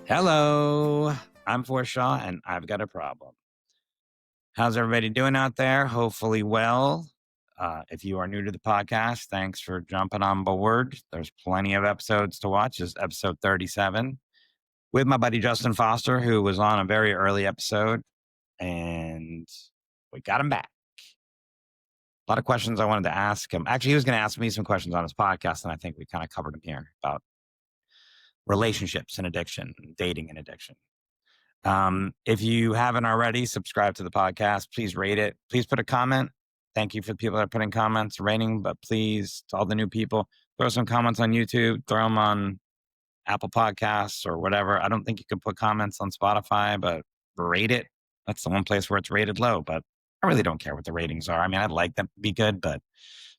Hello, I'm Forrest and I've got a problem. How's everybody doing out there? Hopefully well. If you are new to the podcast, thanks for jumping on board. There's plenty of episodes to watch. This is episode 37 with my buddy Justin Foster, who was on a very early episode, and we got him back. A lot of questions I wanted to ask him. Actually, he was going to ask me some questions on his podcast, and I think we kind of covered them here about relationships and addiction, dating and addiction. If you haven't already, subscribe to the podcast. Please rate it. Please put a comment. Thank you for the people that are putting comments, rating, but please, to all the new people, throw some comments on YouTube, throw them on Apple Podcasts or whatever. I don't think you can put comments on Spotify, but rate it. That's the one place where it's rated low, but I really don't care what the ratings are. I mean, I'd like them to be good, but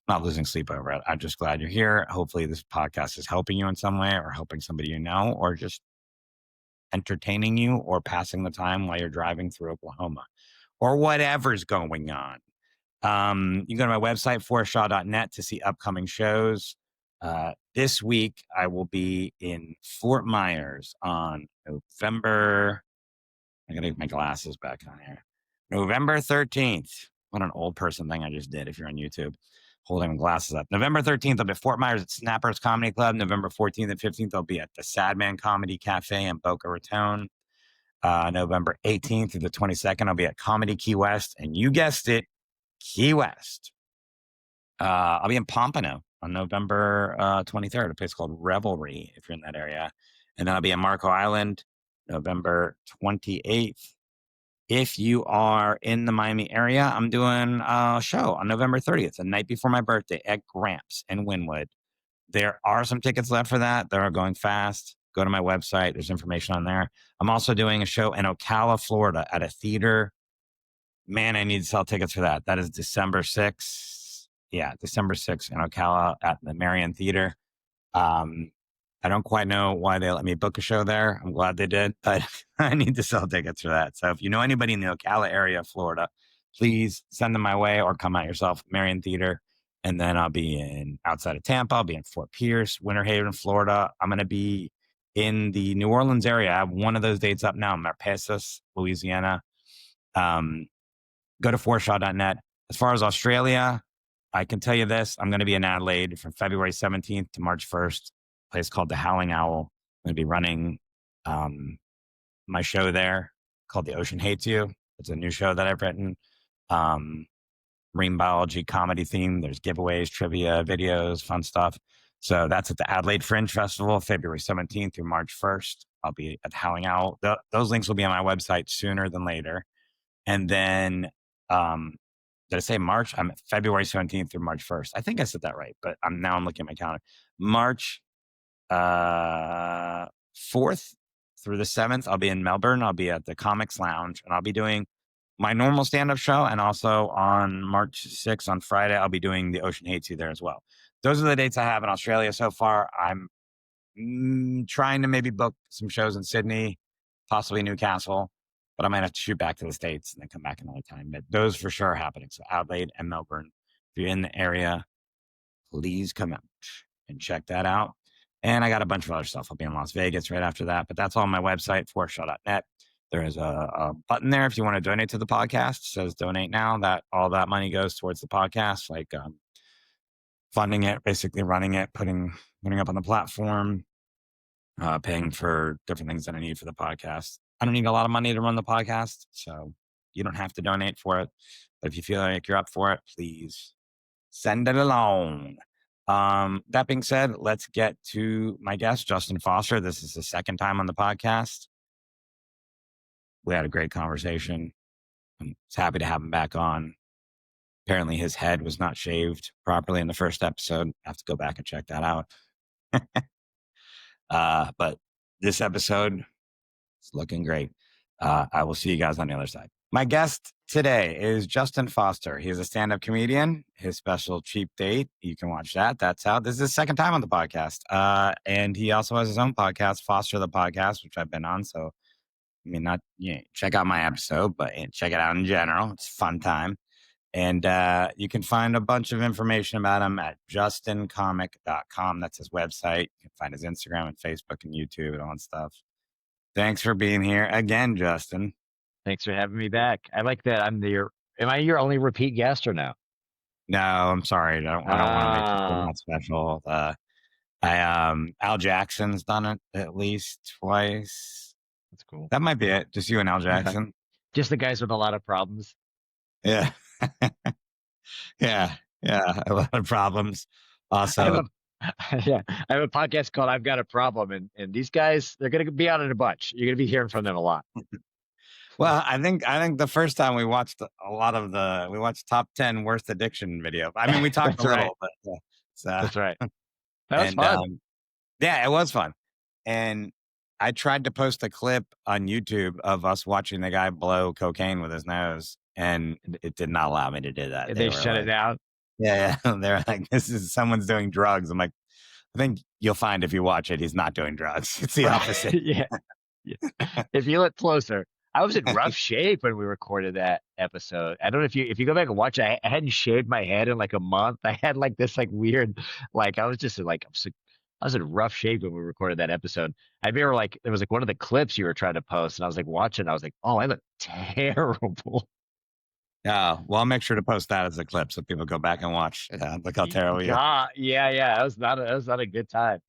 I'm not losing sleep over it. I'm just glad you're here. Hopefully this podcast is helping you in some way or helping somebody you know, or just entertaining you or passing the time while you're driving through Oklahoma or whatever's going on. You can go to my website, forrestshaw.net, to see upcoming shows. This week, I will be in Fort Myers on November. I got to get my glasses back on here. November 13th. What an old person thing I just did if you're on YouTube. Holding my glasses up. November 13th, I'll be at Fort Myers at Snappers Comedy Club. November 14th and 15th, I'll be at the Sadman Comedy Cafe in Boca Raton. November 18th through the 22nd, I'll be at Comedy Key West. And you guessed it, Key West. I'll be in Pompano on November 23rd, a place called Revelry, if you're in that area. And then I'll be in Marco Island, November 28th. If you are in the Miami area, I'm doing a show on November 30th, the night before my birthday, at Gramps in Wynwood. There are some tickets left for that. They're going fast. Go to my website. There's information on there. I'm also doing a show in Ocala, Florida at a theater. Man, I need to sell tickets for that. That is December 6th. Yeah, December 6th in Ocala at the Marion Theater. I don't quite know why they let me book a show there. I'm glad they did, but I need to sell tickets for that. So if you know anybody in the Ocala area of Florida, please send them my way or come out yourself, Marion Theater. And then I'll be in outside of Tampa. I'll be in Fort Pierce, Winter Haven, Florida. I'm going to be in the New Orleans area. I have one of those dates up now, Marpesas, Louisiana. Go to forrestshaw.net. As far as Australia, I can tell you this. I'm going to be in Adelaide from February 17th to March 1st. Place called the Howling Owl. I'm going to be running my show there called The Ocean Hates You. It's a new show that I've written. Marine biology comedy theme. There's giveaways, trivia, videos, fun stuff. So that's at the Adelaide Fringe Festival, February 17th through March 1st. I'll be at Howling Owl. Those links will be on my website sooner than later. And then, did I say March? I'm at February 17th through March 1st. I think I said that right, but I'm looking at my calendar. March 4th through the 7th, I'll be in Melbourne. I'll be at the Comics Lounge, and I'll be doing my normal stand-up show. And also on March 6th, on Friday, I'll be doing The Ocean Hates You there as well. Those are the dates I have in Australia so far. I'm trying to maybe book some shows in Sydney, possibly Newcastle, but I might have to shoot back to the States and then come back another time. But those for sure are happening. So Adelaide and Melbourne. If you're in the area, please come out and check that out. And I got a bunch of other stuff. I'll be in Las Vegas right after that. But that's all on my website, forrestshaw.net. There is a button there if you want to donate to the podcast. It says donate now. That all that money goes towards the podcast, like funding it, basically running it, putting up on the platform, paying for different things that I need for the podcast. I don't need a lot of money to run the podcast, so you don't have to donate for it. But if you feel like you're up for it, please send it along. That being said, let's get to my guest, Justin Foster. This is the second time on the podcast. We had a great conversation. I'm happy to have him back on. Apparently his head was not shaved properly in the first episode. I have to go back and check that out. But this episode is looking great. I will see you guys on the other side. My guest today is Justin Foster. He is a stand-up comedian. His special Cheap Date, you can watch that. That's out. This is his second time on the podcast. And he also has his own podcast, Foster the Podcast, which I've been on. So, I mean, check out my episode, but check it out in general. It's a fun time. And you can find a bunch of information about him at justincomic.com. That's his website. You can find his Instagram and Facebook and YouTube and all that stuff. Thanks for being here again, Justin. Thanks for having me back. I like that am I your only repeat guest or no? No, I'm sorry. I don't want to make you feel Ah, not special. Al Jackson's done it at least twice. that's cool. That might be it. Just you and Al Okay. Jackson. Just the guys with a lot of problems. Yeah. Yeah. Yeah. A lot of problems. I have Also, a yeah, I have a podcast called I've Got a Problem, and these guys, they're gonna be out in a bunch. You're gonna be hearing from them a lot. well, I think the first time we watched we watched top 10 worst addiction video. I mean, we talked a That's right. little, but That's right. That was and fun. yeah, it was fun. And I tried to post a clip on YouTube of us watching the guy blow cocaine with his nose, and And it did not allow me to do that. They they were shut it like, down. yeah, yeah. They're like, this is someone's doing drugs. I'm like, I think you'll find if you watch it, he's not doing drugs. It's the Right. opposite. Yeah. Yeah. If you look closer, I was in rough shape when we recorded that episode. I don't know if you go back and watch it. I hadn't shaved my head in like a month. I had like this like weird like I was just like I was in rough shape when we recorded that episode. I remember like there was like one of the clips you were trying to post, and I was like watching. I was like, oh, I look terrible. Yeah. Well, I'll make sure to post that as a clip so people go back and watch. Look how terrible you. God, yeah. That was not a good time.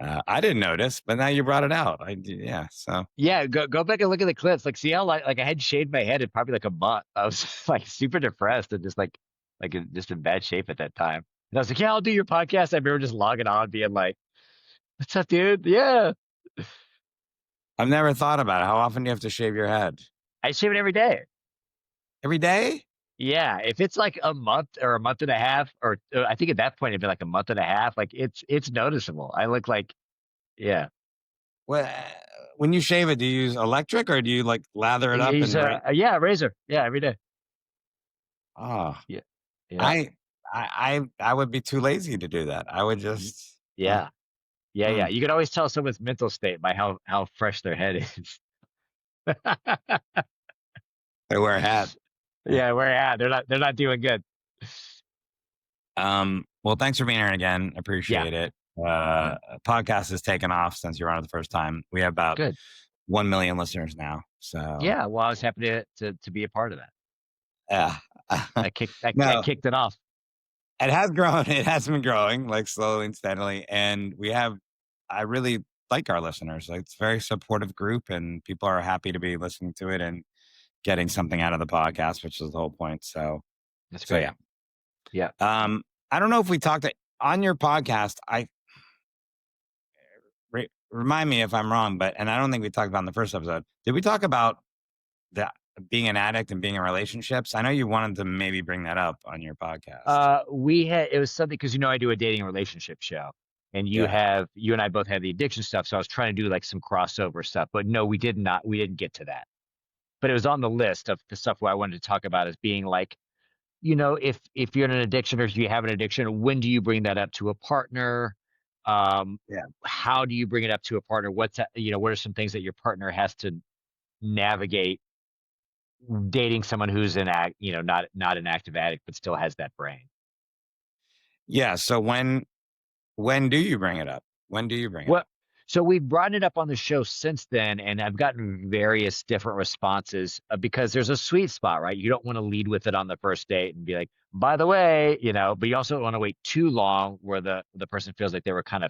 I didn't notice, but now you brought it out. Yeah. So Yeah, go back and look at the clips. Like, see how like I hadn't shaved my head in probably like a month. I was like super depressed and just just in bad shape at that time. And I was like, yeah, I'll do your podcast. I remember just logging on, being like, "What's up, dude? Yeah, I've never thought about it. How often do you have to shave your head? I shave it every day." Every day? Yeah, if it's like a month or a month and a half, or I think at that point it'd be like a month and a half. Like it's noticeable. I look like yeah. Well, when you shave it, do you use electric or do you like lather it up He's and right? yeah, razor. Yeah, every day. Oh, Yeah, yeah, I, I would be too lazy to do that. I would y- just, yeah, yeah. mm, You can always tell someone's mental state by how fresh their head is. I wear a hat. Yeah, where at? They're not doing good. Well, thanks for being here again. Yeah, Appreciate it. Podcast has taken off since you were on it the first time. We have about good. 1 million listeners now. So Yeah, well, I was happy to be a part of that. yeah, I no, kicked it off. it has grown. It has been growing like slowly and steadily. And I really like our listeners. Like, it's a very supportive group and people are happy to be listening to it and getting something out of the podcast, which is the whole point. That's So great. yeah. Yeah. I don't know if we talked on your podcast. Remind me if I'm wrong, and I don't think we talked about in the first episode. Did we talk about that being an addict and being in relationships? I know you wanted to maybe bring that up on your podcast. We had it was something because I do a dating relationship show, and Yeah. you and I both have the addiction stuff. So I was trying to do like some crossover stuff, but no, we didn't get to that. But it was on the list of the stuff where I wanted to talk about as being like, if you're in an addiction or if you have an addiction, when do you bring that up to a partner? Yeah. How do you bring it up to a partner? What are some things that your partner has to navigate dating someone who's not an active addict, but still has that brain? Yeah. So when do you bring it up? When do you bring it Well, up? so we've brought it up on the show since then, and I've gotten various different responses because there's a sweet spot, right? You don't want to lead with it on the first date and be like, by the way, but you also don't want to wait too long where the person feels like they were kind of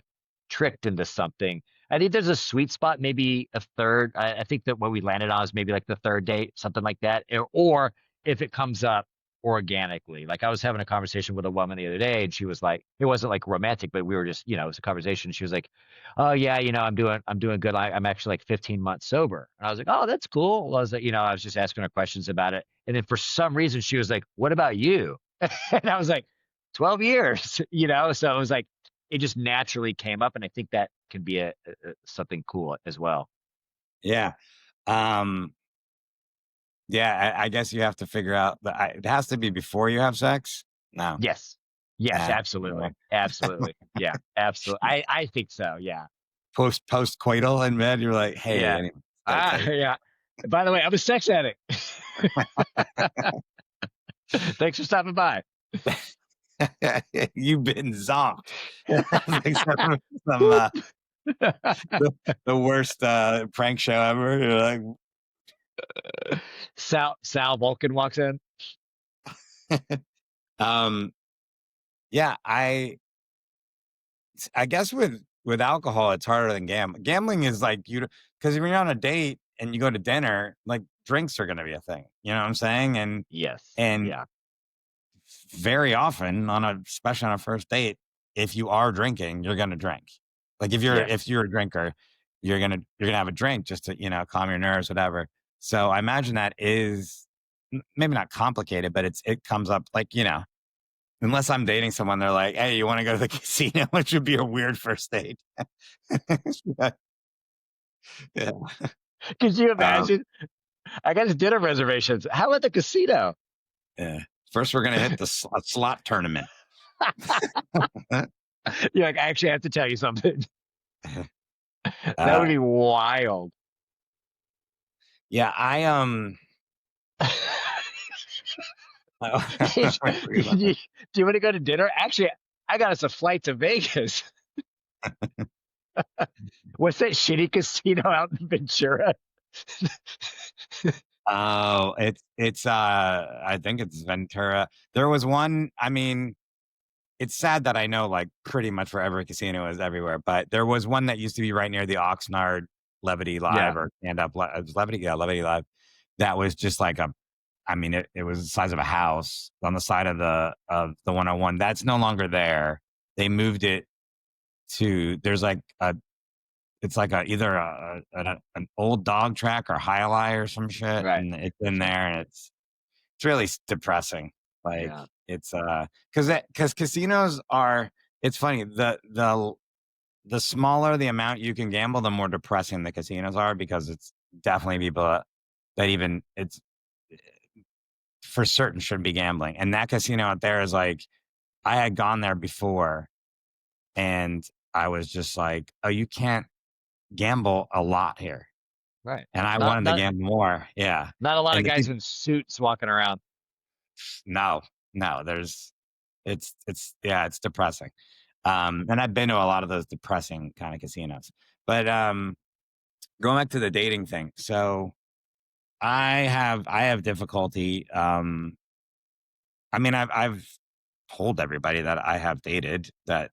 tricked into something. I think there's a sweet spot, maybe a third. I think that what we landed on is maybe like the third date, something like that, or if it comes up organically. Like I was having a conversation with a woman the other day, and she was like, it wasn't like romantic, but we were just, it was a conversation. She was like, oh yeah, I'm doing good. I'm actually like 15 months sober. And I was like, oh, that's cool. Well, I was like, I was just asking her questions about it. And then for some reason she was like, what about you? And I was like, 12 years, so it was like, it just naturally came up. And I think that can be something cool as well. Yeah. Um, yeah. I guess you have to figure out it has to be before you have sex. No. Yes. Yes, No. absolutely. Absolutely. Yeah, absolutely. I think so. Yeah. Post coital in bed, you're like, hey, Yeah. anyway, gotta tell you. Yeah. By the way, I'm a sex addict. Thanks for stopping by. You've been zonked. Like some the, the worst prank show ever. You're like, Sal Vulcan walks in. um, yeah, I guess with alcohol, it's harder than gambling. Gambling is like you because when you're on a date and you go to dinner, like drinks are going to be a thing. You know what I'm saying? Yes. And Yeah. very often especially on a first date, if you are drinking, you're going to drink. Like if Yes. you're a drinker, you're gonna have a drink just to calm your nerves, whatever. So I imagine that is maybe not complicated, but it comes up like unless I'm dating someone, they're like, "Hey, you want to go to the casino?" Which would be a weird first date. Yeah. Could you Um, imagine? I got his dinner reservations. How about the casino? yeah. First, we're gonna hit the slot tournament. You're like, I actually have to tell you something. That would uh, be wild. yeah, do, I forget about you, that. do you want to go to dinner? Actually, I got us a flight to Vegas. What's that shitty casino out in Ventura? Oh, it's I think it's Ventura. There was one. I mean, it's sad that I know like pretty much where every casino is everywhere, but there was one that used to be right near the Oxnard Levity Live Yeah. or Stand Up it was Levity, yeah, Levity Live. That was just like I mean, it was the size of a house on the side of the 101. That's no longer there. They moved it to there's like a it's like either an old dog track or highlight or some shit, Right. and it's in Right. there, and it's really depressing. Like Yeah. it's because casinos are. It's funny the smaller the amount you can gamble, the more depressing the casinos are because it's definitely people that even it's for certain shouldn't be gambling. And that casino out there is like I had gone there before, and I was just like, oh, you can't gamble a lot here. Right. And I Not wanted to not gamble more, yeah. not a lot of And the guys people in suits walking around. no, no, it's depressing. And I've been to a lot of those depressing kind of casinos. But, going back to the dating thing, so I have difficulty, I mean, I've told everybody that I have dated that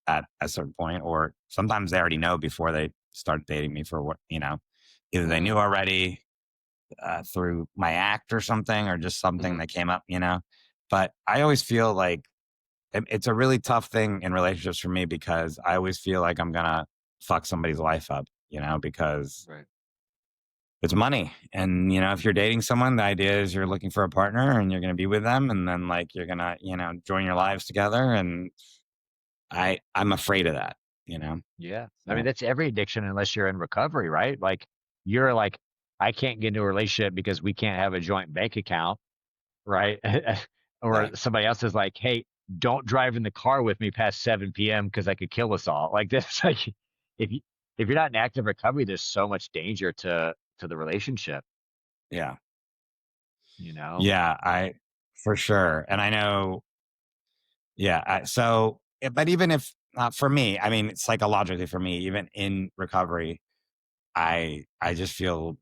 at a certain point, or sometimes they already know before they start dating me for either they Mm, knew already through my act or something, or just something mhm. that came up. But I always feel like it's a really tough thing in relationships for me because I always feel like I'm gonna fuck somebody's life up, because Right. it's money. And if you're dating someone, the idea is you're looking for a partner and you're gonna be with them, and then like you're gonna join your lives together. And I'm afraid of that. Yeah. I mean, So that's every addiction unless you're in recovery, right? Like you're like, I can't get into a relationship because we can't have a joint bank account, right? Or exactly. somebody else is like, hey, don't drive in the car with me past 7 p.m. because I could kill us all. Like this, like if you if you're not in active recovery, there's so much danger to the relationship, Yeah. you know? Yeah, I for sure. And I know, yeah. But even if not for me, I mean, psychologically for me, even in recovery, I just feel,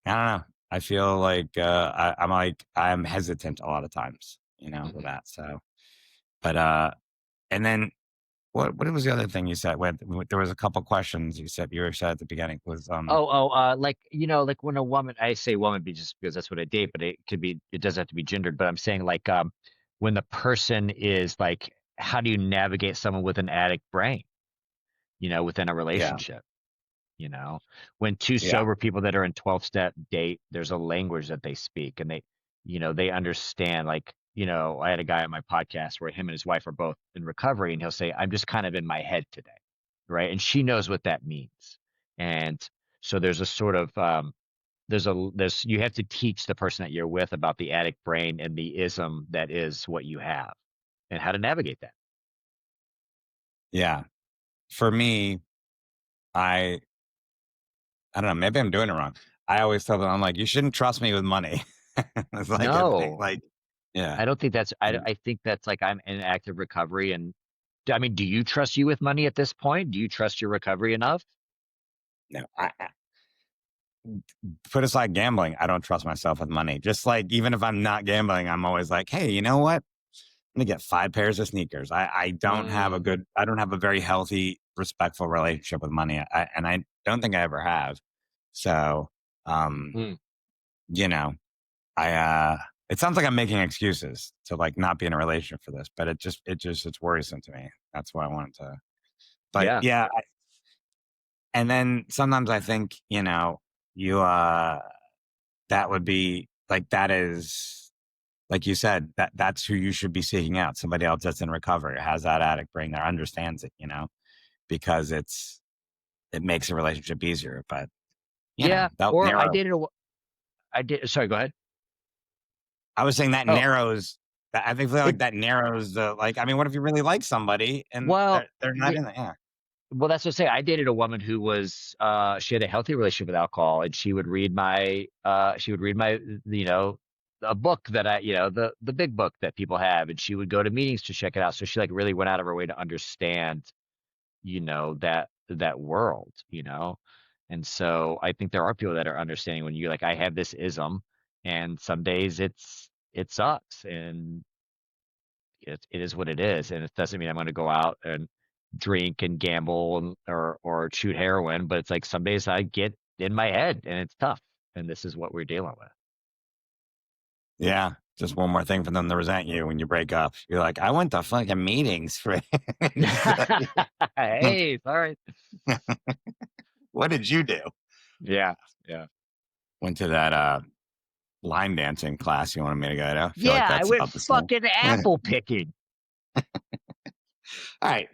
I don't know. I feel like I'm hesitant a lot of times, with Mhm. that. So, but and then what was the other thing you said? There was a couple questions you said at the beginning was Like, like when a woman, I say woman just because that's what I date, but it doesn't have to be gendered, but I'm saying like, when the person is like, how do you navigate someone with an addict brain, within a yeah, relationship, you know, when two yeah, sober people that are in 12-step date, there's a language that they speak and they understand like, I had a guy on my podcast where him and his wife are both in recovery and he'll say, I'm just kind of in my head today. Right. And she knows what that means. And so there's a sort of, you have to teach the person that you're with about the addict brain and the ism that is what you have and how to navigate that. yeah. For me, I I don't know. Maybe I'm doing it wrong. I always tell them I'm like, you shouldn't trust me with money. It's like a thing. No, Like, yeah. I don't think that's, And I think that's like I'm in active recovery and I mean, do you trust you with money at this point? Do you trust your recovery enough? No, put aside gambling, I don't trust myself with money. Just like even if I'm not gambling, I'm always like, hey, you know what? I'm gonna get 5 pairs of sneakers. I don't have a Mm, good, I don't have a very healthy, respectful relationship with money, and I don't think I ever have. So, um, mm. you know, I it sounds like I'm making excuses to like not be in a relationship for this, but it's worrisome to me. That's why I wanted to. But Yeah. yeah, and then sometimes I think you that would be like that is like you said that's who you should be seeking out. Somebody else that's in recovery, has that addict brain there, understands it, because it makes a relationship easier. But Yeah. that Or I narrow. dated I did. Sorry, go ahead. I was saying that Oh, narrows. I think feel it, like that narrows the like. I mean, what if you really like somebody and well, they're not yeah, in it? Yeah. well, that's what I say. I dated a woman who was, she had a healthy relationship with alcohol, and she would read my, you know, a book that the big book that people have, and she would go to meetings to check it out. So she like really went out of her way to understand, that world, And so I think there are people that are understanding when you're like, I have this ism, and some days it sucks, and it is what it is, and it doesn't mean I'm going to go out and drink and gamble or shoot heroin, but it's like some days I get in my head and it's tough, and this is what we're dealing with. Yeah. Just one more thing for them to resent you when you break up. You're like, I went to fucking meetings for. It's like, Hey, sorry. what did you do? Yeah, yeah, Went to that line dancing class you wanted me to go to. I feel like yeah. I that's went about the same. fucking apple picking, All right.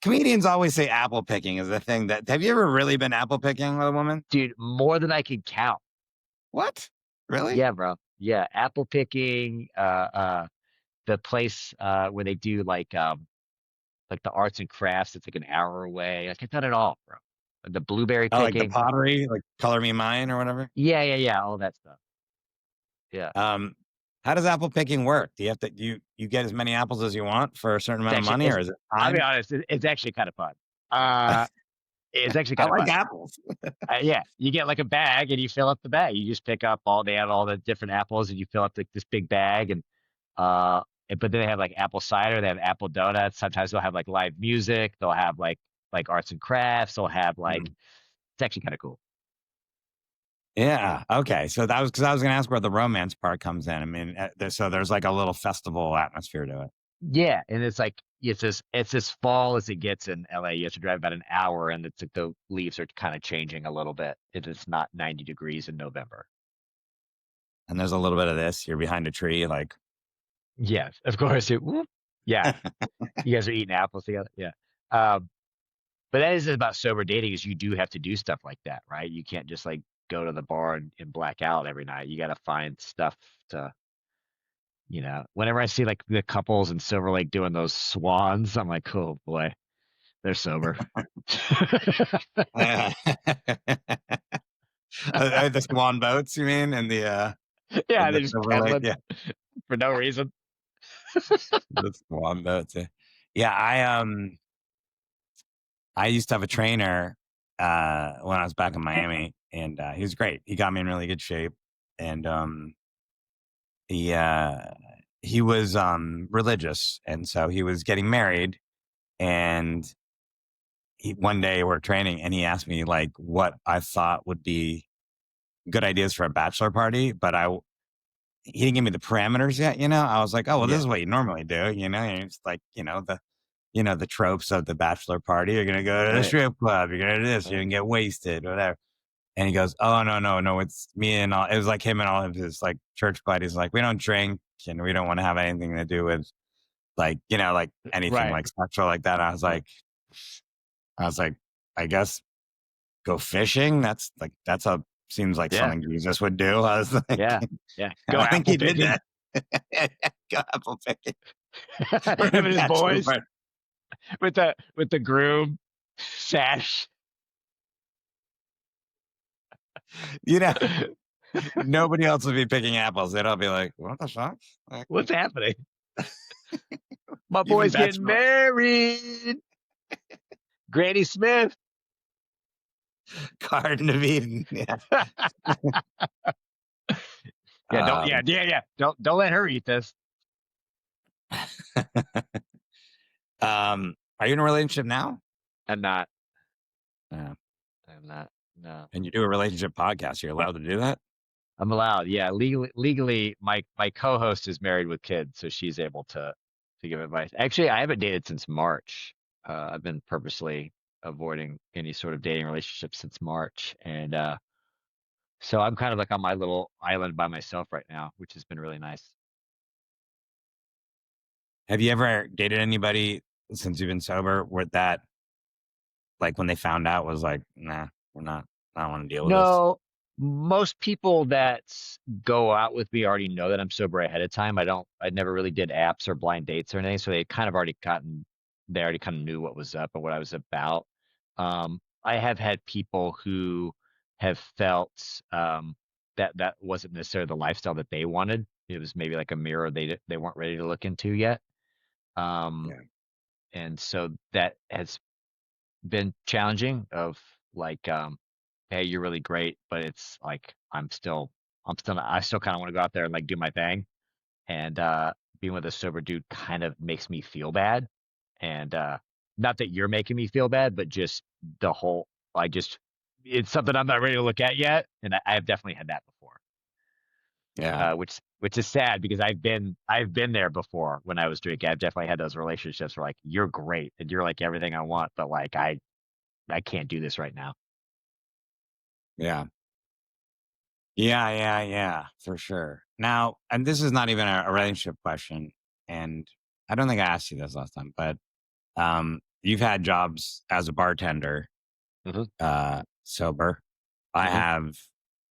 Comedians always say apple picking is the thing that. Have you ever really been apple picking with a woman? dude, more than I could count. What? Really? Yeah, bro. Yeah, apple picking. The place where they do like the arts and crafts. It's like an hour away. Like I've done it all, bro. The blueberry Oh, like the picking. pottery, like color me mine or whatever. Yeah, yeah, yeah. All that stuff. Yeah. Um, how does apple picking work? Do you have to you get as many apples as you want for a certain It's amount of actually, money, or is it I'll be time? honest, it's actually kind of fun. Uh, it's actually I kind of like fun. apples. Yeah, you get like a bag and you fill up the bag. You just pick up they have all the different apples and you fill up like this big bag uh, but then they have like apple cider, they have apple donuts. Sometimes they'll have like live music. They'll have like arts and crafts. They'll have like, Mm. it's actually kind of cool. Yeah. Okay. So that was because I was going to ask where the romance part comes in. I mean, so there's like a little festival atmosphere to it. Yeah, and it's like it's as fall as it gets in LA. You have to drive about an hour, and it's like the leaves are kind of changing a little bit. It is not 90 degrees in November. And there's a little bit of this. You're behind a tree, like. Yes, of course. Whoop. Yeah, you guys are eating apples together. Yeah. Um, but that is about sober dating is you do have to do stuff like that, right? You can't just like go to the bar and black out every night. You got to find stuff to, whenever I see like the couples in Silver Lake doing those swans, I'm like, oh boy, they're sober. The swan boats, you mean, and Yeah, the they're just Silver Lake, pedaling yeah, for no reason. the swan boats. Yeah, yeah. I used to have a trainer when I was back in Miami, and he was great. He got me in really good shape, and he uh, he was religious, and so he was getting married, and one day we're training, and he asked me like what I thought would be good ideas for a bachelor party, but he didn't give me the parameters yet. I was like, oh well, this Yeah. is what you normally do. And it's like the tropes of the bachelor party. You're gonna go to the Right. strip club. You're gonna do this. You're Right. gonna get wasted, whatever. And he goes, oh no, no, no, it's me and all. It was like him and all of his like church buddies. Like we don't drink and we don't want to have anything to do with like anything Right. like sexual like that. Right. I was like, I guess go fishing. That's a seems like Yeah. something Jesus would do. I was like, Yeah. Yeah. Go I think apple he did picking. that. Go apple picking for a Him and his bachelor boys party. with the groom sash. You know, nobody else would be picking apples. They'd all be like, "What the fuck? Like, What's happening? My Even boy's that's getting more married. Granny Smith. Garden of Eden. Yeah. Yeah, don't Um, don't let her eat this. are you in a relationship now? I'm not. Yeah. I'm not. No. And you do a relationship podcast. You're allowed to do that? I'm allowed. Yeah, legally my co-host is married with kids, so she's able to give advice. Actually, I haven't dated since March. I've been purposely avoiding any sort of dating relationship since March, and so I'm kind of like on my little island by myself right now, which has been really nice. Have you ever dated anybody since you've been sober where that, like, when they found out was like, nah, we're not, I don't want to deal with this? No, most people that go out with me already know that I'm sober ahead of time. I never really did apps or blind dates or anything, so they already kind of knew what was up and what I was about. I have had people who have felt that wasn't necessarily the lifestyle that they wanted. It was maybe like a mirror they weren't ready to look into yet. Um, Yeah. and so that has been challenging of like hey, you're really great, but it's like I still kind of want to go out there and like do my thing. And being with a sober dude kind of makes me feel bad. And not that you're making me feel bad, but just the whole I just it's something I'm not ready to look at yet. And I have definitely had that before. Yeah. Which is sad because I've been there before when I was drinking. I've definitely had those relationships where like you're great and you're like everything I want, but like I can't do this right now. Yeah. Yeah. Yeah. Yeah. For sure. Now, and this is not even a relationship question. And I don't think I asked you this last time, but you've had jobs as a bartender, Hmm. sober. I Hmm. have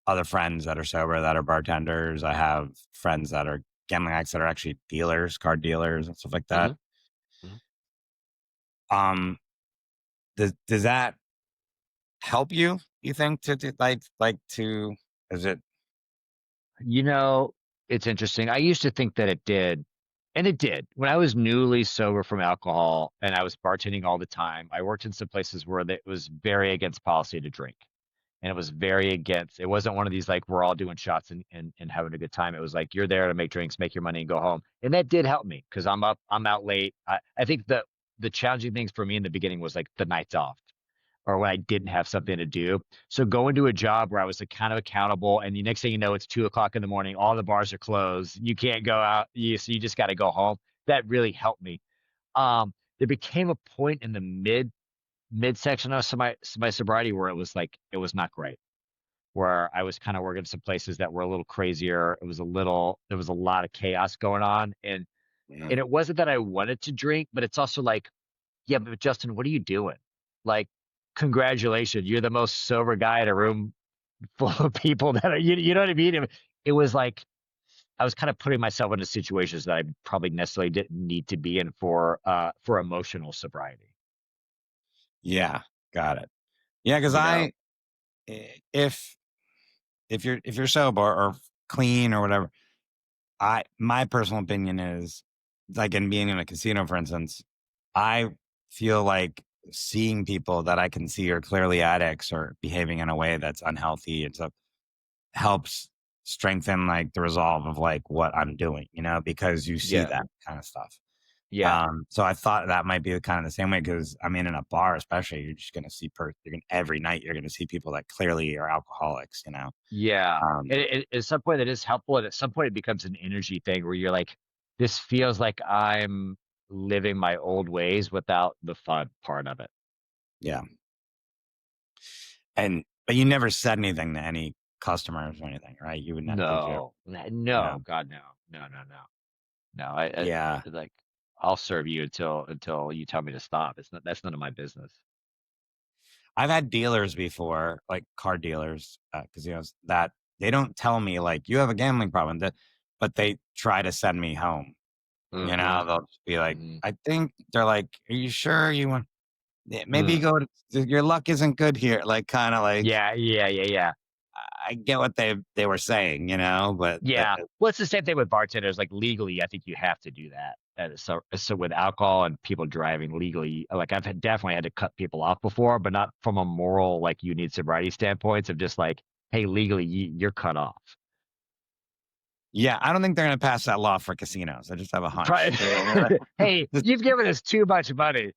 other friends that are sober that are bartenders. I have friends that are gambling addicts that are actually dealers, card dealers, and stuff like that. Hmm. Hmm. Um, does that help you? You think to like to is it? You know, it's interesting. I used to think that it did, and it did. When I was newly sober from alcohol and I was bartending all the time, I worked in some places where it was very against policy to drink. And it was very against, it wasn't one of these like we're all doing shots and having a good time. It was like you're there to make drinks, make your money, and go home. And that did help me because I'm out late. I think the challenging things for me in the beginning was like the nights off or when I didn't have something to do. So going to a job where I was like kind of accountable, and the next thing you know, it's 2 o'clock in the morning, all the bars are closed, you can't go out, so you just got to go home. That really helped me. There became a point in the midsection of my sobriety where it was like it was not great. Where I was kind of working some places that were a little crazier. There was a lot of chaos going on, Yeah. and it wasn't that I wanted to drink, but it's also like yeah, but Justin, what are you doing? Like, congratulations, you're the most sober guy in a room full of people that are, you know what I mean? It was like I was kind of putting myself into situations that I probably necessarily didn't need to be in for emotional sobriety. Yeah, got it. Yeah, because You know? if if you're sober or clean or whatever, I my personal opinion is like in being in a casino, for instance, I feel like seeing people that I can see are clearly addicts or behaving in a way that's unhealthy and stuff helps strengthen like the resolve of like what I'm doing, because you see Yeah, that kind of stuff. yeah, So I thought that might be kind of the same way because I mean, in a bar, especially, you're just going to see every night you're going to see people that clearly are alcoholics. yeah. Um, At some point, it is helpful, and at some point, it becomes an energy thing where you're like, this feels like I'm living my old ways without the fun part of it. yeah, but you never said anything to any customers or anything, right? You would not, did you? Yeah, No, God, no, no, no, no. No, yeah. like I'll serve you until you tell me to stop. It's not that's none of my business. I've had dealers before, like car dealers, because that they don't tell me like you have a gambling problem, but they try to send me home. Mm-hmm. They'll just be like, Mm-hmm. I think they're like, "Are you sure you want? Yeah, maybe Mm. go to your luck isn't good here." Like, kind of like Yeah, yeah, yeah, yeah. I get what they were saying, but Yeah. Well, it's the same thing with bartenders. Like legally, I think you have to do that. so with alcohol and people driving legally, like definitely had to cut people off before, but not from a moral, like you need sobriety standpoints of just like, hey, legally you're cut off. Yeah, I don't think they're gonna pass that law for casinos. I just have a hunch. Hey, you've given us too much money.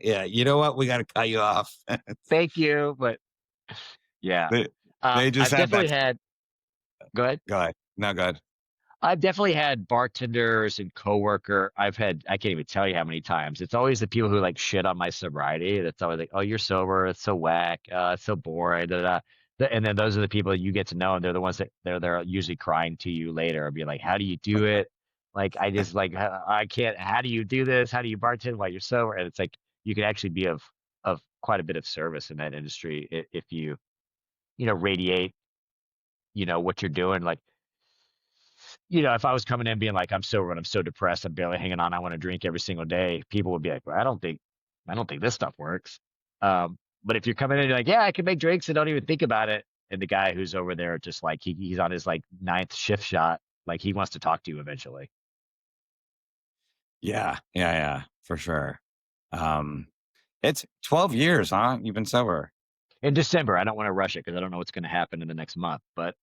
Yeah, you know what? We gotta cut you off. Thank you, but yeah, They they just I've have definitely that. had. Go ahead. Go ahead. No, go ahead. I've definitely had bartenders and coworker. I can't even tell you how many times. It's always the people who like shit on my sobriety. That's always like, oh, you're sober. It's so whack. It's so boring. Da, da, da. And then those are the people you get to know, and they're the ones that they're usually crying to you later, or be like, how do you do it? Like, I just like, I can't. How do you do this? How do you bartend while you're sober? And it's like you can actually be of quite a bit of service in that industry if you radiate what you're doing. Like, if I was coming in being like, I'm sober and I'm so depressed, I'm barely hanging on, I want to drink every single day, people would be like, well, I don't think this stuff works. But if you're coming in and you're like, yeah, I can make drinks and don't even think about it, and the guy who's over there just like he's on his like ninth shift shot, like he wants to talk to you eventually. Yeah, yeah, yeah, for sure. Um, it's 12 years, huh? You've been sober. In December, I don't want to rush it because I don't know what's going to happen in the next month, but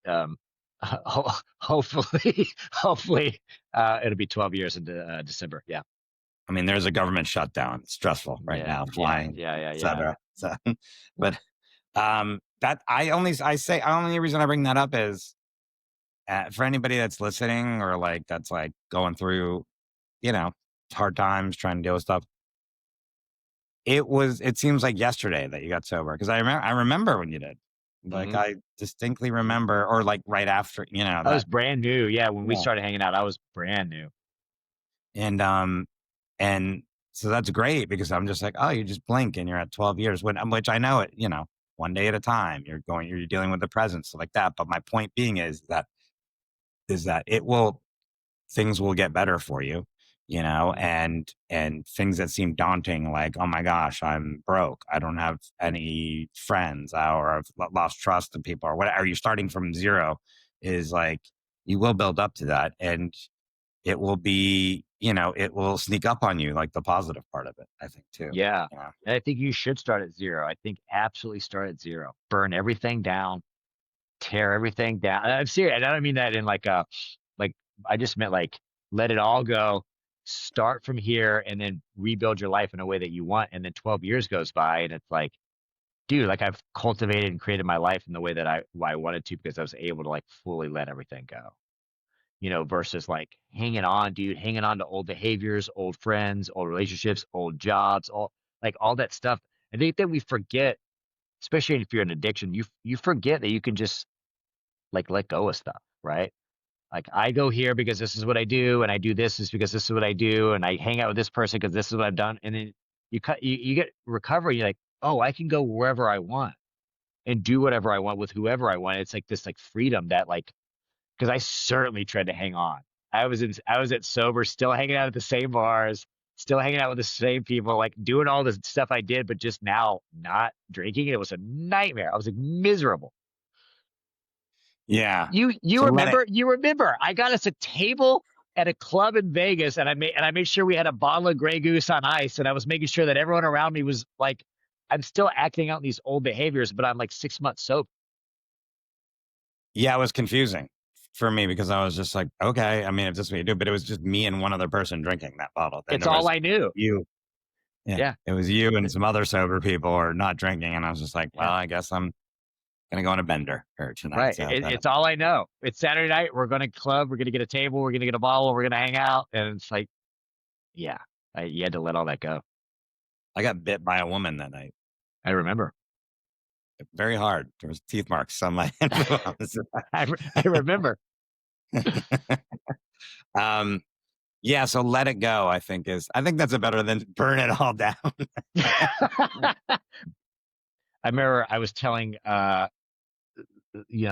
hopefully, hopefully, it'll be 12 years in December. Yeah. I mean, there's a government shutdown. It's stressful right Yeah. now, Yeah. flying, Yeah. Yeah. Yeah. etc. So, but that I say only reason I bring that up is for anybody that's listening or like that's like going through, you know, hard times trying to deal with stuff. It seems like yesterday that you got sober because I remember when you did. Like Hmm. I distinctly remember, or like right after, I was that. brand new. Yeah, when we Yeah. started hanging out, I was brand new. And so that's great because I'm just like, oh, you just blink and you're at 12 years, which I know it, one day at a time. You're dealing with the present, so like that. But my point being is that things will get better for you, Mhm. and things that seem daunting, like, oh my gosh, I'm broke, I don't have any friends, or I've lost trust in people, or whatever. You're starting from zero, is like you will build up to that, and it will sneak up on you, like the positive part of it, I think too. Yeah. You know? And I think you should start at zero. I think absolutely start at zero. Burn everything down, tear everything down. And I'm serious. And I don't mean that in like, I just meant like, let it all go, start from here, and then rebuild your life in a way that you want. And then 12 years goes by, and it's like, dude, like I've cultivated and created my life in the way that I wanted to because I was able to like fully let everything go. Versus like hanging on, dude, hanging on to old behaviors, old friends, old relationships, old jobs, all that stuff. I think that we forget, especially if you're in addiction, you forget that you can just like let go of stuff, right? Like I go here because this is what I do, and I do this is because this is what I do, and I hang out with this person because this is what I've done, and then you get recovery. You're like, oh, I can go wherever I want and do whatever I want with whoever I want. It's like this like freedom that like because I certainly tried to hang on. I was at sober, still hanging out at the same bars, still hanging out with the same people, like doing all the stuff I did, but just now not drinking. It was a nightmare. I was like miserable. Yeah. You So let it. remember I got us a table at a club in Vegas, and I made sure we had a bottle of Grey Goose on ice, and I was making sure that everyone around me was like, I'm still acting out these old behaviors, but I'm like 6 months sober. Yeah, it was confusing for me because I was just like, okay, I mean, if this is what you do, but it was just me and one other person drinking that bottle. Then It's there all was I knew. you. Yeah, Yeah. it was you and some other sober people or not drinking, and I was just like, well, Yeah. I guess I'm gonna go on a bender or tonight. Right. So It's all I know. It's Saturday night. We're going to club. We're going to get a table. We're going to get a bottle. We're going to hang out. And it's like, yeah, you had to let all that go. I got bit by a woman that night. I remember. Very hard. There was teeth marks on my hand. I remember. um, yeah. So let it go. I think that's a better than burn it all down. I remember I was telling,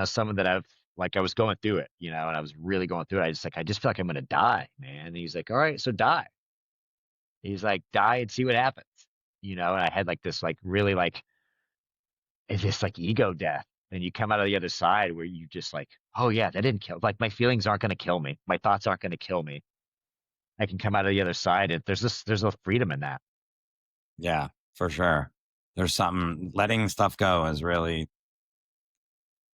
someone that I was going through it, and I was really going through it. I just feel like I'm going to die, man. And he's like, all right, so die. He's like, die and see what happens. And I had like this, like, really like, it's just like ego death. And you come out of the other side where you just like, oh yeah, that didn't kill. Like my feelings aren't going to kill me. My thoughts aren't going to kill me. I can come out of the other side. There's a freedom in that. Yeah, for sure. There's something letting stuff go is really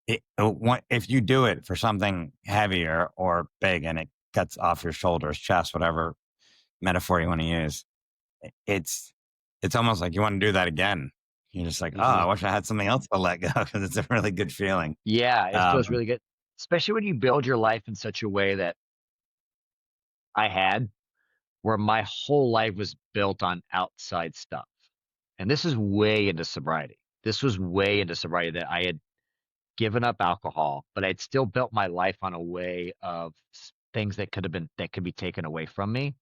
if you do it for something heavier or big and it gets off your shoulders, chest, whatever metaphor you want to use, it's it's almost like you want to do that again. You're just like, oh, I Mhm. wish I had something else to let go because it's a really good feeling. Yeah, it Um, feels really good, especially when you build your life in such a way that I had, where my whole life was built on outside stuff. And this is way into sobriety. This was way into sobriety that I had given up alcohol, but I'd still built my life on a way of things that could be taken away from me.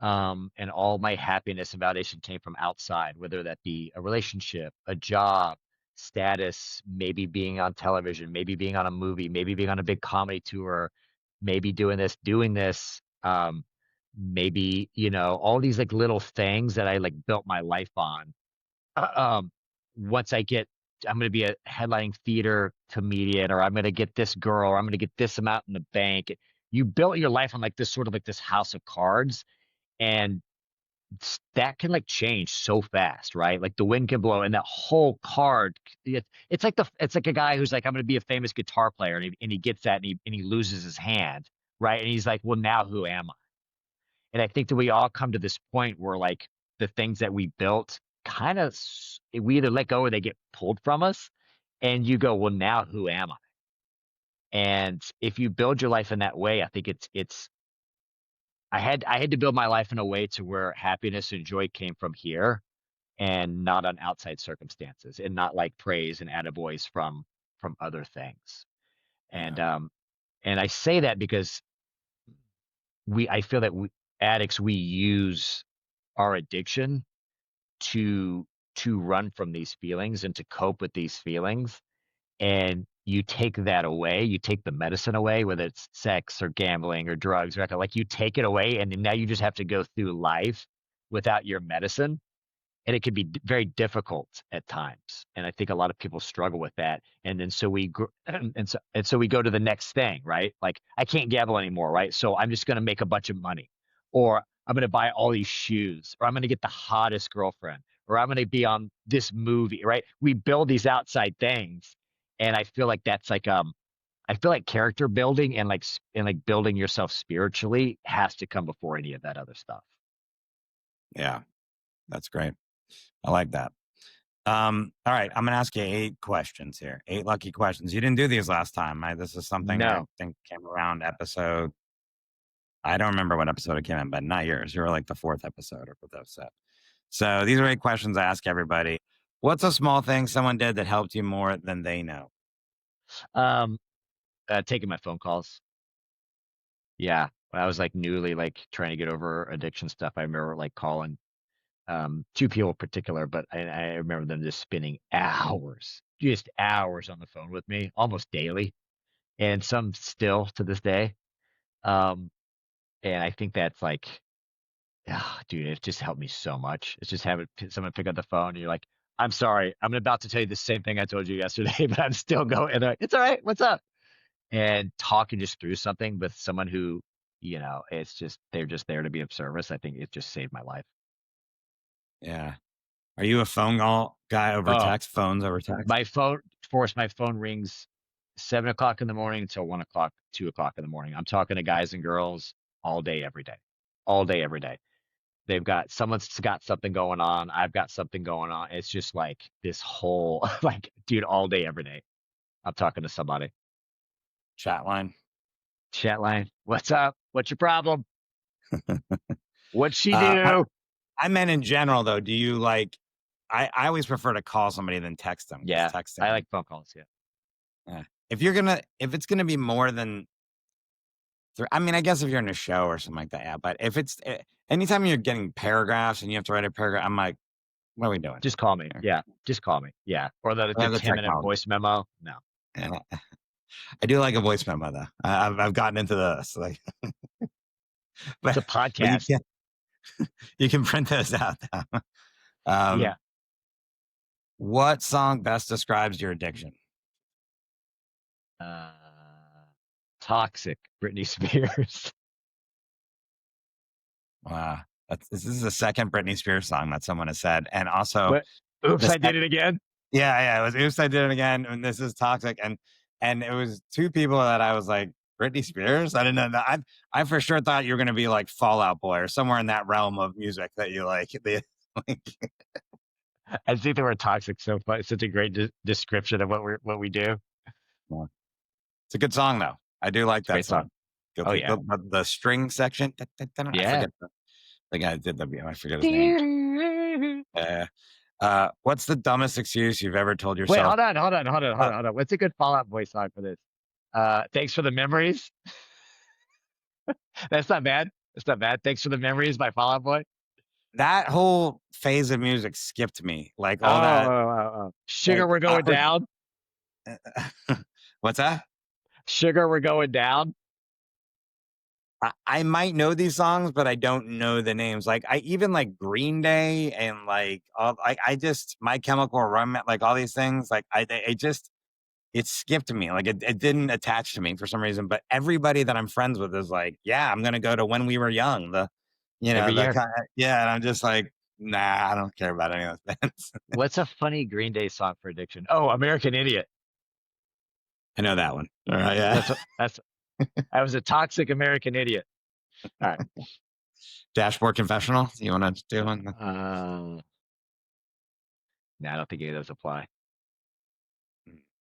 And all my happiness and validation came from outside, whether that be a relationship, a job, status, maybe being on television, maybe being on a movie, maybe being on a big comedy tour, maybe doing this, maybe, all these like little things that I like built my life on. Uh, Um, once I'm going to be a headlining theater comedian, or I'm going to get this girl, or I'm going to get this amount in the bank. You built your life on like this sort of like this house of cards, and that can like change so fast, right? Like the wind can blow, and that whole card. It's like a guy who's like, I'm going to be a famous guitar player, and he gets that, and he loses his hand, right? And he's like, well, now who am I? And I think that we all come to this point where like the things that we built kind of we either let go or they get pulled from us, and you go, well, now who am I? And if you build your life in that way, I think it's I had to build my life in a way to where happiness and joy came from here and not on outside circumstances, and not like praise and attaboys from other things. And yeah, um and I say that because I feel that we addicts, we use our addiction to run from these feelings and to cope with these feelings. And you take that away, you take the medicine away, whether it's sex or gambling or drugs or alcohol, like you take it away, and then now you just have to go through life without your medicine, and it can be very difficult at times. And I think a lot of people struggle with that. And then so and so we go to the next thing, right? Like I can't gamble anymore, right? So I'm just going to make a bunch of money, or I'm going to buy all these shoes, or I'm going to get the hottest girlfriend, or I'm going to be on this movie, right? We build these outside things, and I feel like that's like I feel like character building and like building yourself spiritually has to come before any of that other stuff. yeah, that's great. I like that. All right, I'm gonna ask you 8 questions here. 8 lucky questions. You didn't do these last time. This is something I No. think came around episode. I don't remember what episode it came in, but not yours. You were like the fourth episode or the set. So these are 8 questions I ask everybody. What's a small thing someone did that helped you more than they know? Um, Taking my phone calls. Yeah. When I was like newly like trying to get over addiction stuff, I remember like calling two people in particular, but I remember them just spending hours, just hours on the phone with me, almost daily, and some still to this day. Um, and I think that's like, ah, dude, it just helped me so much. It's just having someone pick up the phone and you're like, I'm sorry, I'm about to tell you the same thing I told you yesterday, but I'm still going. And they're like, it's all right. What's up? And talking just through something with someone who, it's just they're just there to be of service. I think it just saved my life. Yeah. Are you a phone call guy over Oh, text? Phones over text? my phone, Forrest, my phone rings 7 o'clock in the morning until 1 o'clock, 2 o'clock in the morning. I'm talking to guys and girls all day, every day. They've got someone's got something going on. I've got something going on. It's just like this whole like, dude, all day, every day. I'm talking to somebody. Chat line? Chat line. What's up? What's your problem? What'd she Uh, I, do? I meant in general though. Do you like? I always prefer to call somebody than text them because Yeah, I texting. like phone calls. Yeah. If it's gonna be more than I mean, I guess if you're in a show or something like that, yeah. But if it's anytime you're getting paragraphs and you have to write a paragraph, I'm like, what are we doing Just call me. here? Yeah. Just call me. Yeah. Or I the have the 10-minute technology. voice memo. No. And I do like a voice memo though. I've gotten into this, like, It's but a but podcast. you can print those out though. Yeah. Um, what song best describes your addiction? Uh, Toxic, Britney Spears. This is the second Britney Spears song that someone has said, and also What? Oops, the I did sec it again. yeah, yeah, it was "Oops, I Did It Again," and "This Is Toxic," and it was 2 people that I was like, "Britney Spears?" I didn't know that. I for sure thought you were gonna be like Fall Out Boy or somewhere in that realm of music that you like. The like, I think they were toxic so far. It's such a great description of what we do. yeah. It's a good song, though. I do like It's a that great song. song. Oh yeah. The string section, I Yeah. forget the guy that did I forget his name. Uh, what's the dumbest excuse you've ever told Wait, yourself? hold on, hold on, hold on, hold Uh, on, hold on. What's a good Fallout Boy song for this? Thanks for the memories. That's not bad. That's not bad. Thanks for the memories by Fallout Boy. that whole phase of music skipped me, like, Oh, all that, Sugar, like, we're going awkward down. what's that? Sugar, we're going down. I might know these songs, but I don't know the names. Like, I even like Green Day and like all like I just My Chemical Romance, like all these things. Like it just it skipped me. Like it didn't attach to me for some reason. But everybody that I'm friends with is like, yeah, I'm gonna go to When We Were Young. Every The year. kind of, yeah, and I'm just like, nah, I don't care about any of those bands. What's a funny Green Day song for addiction? Oh, American Idiot. I know that one. All right, yeah. That's I was a toxic American idiot. All right. Dashboard Confessional. You want to do one? No, I don't think any of those apply.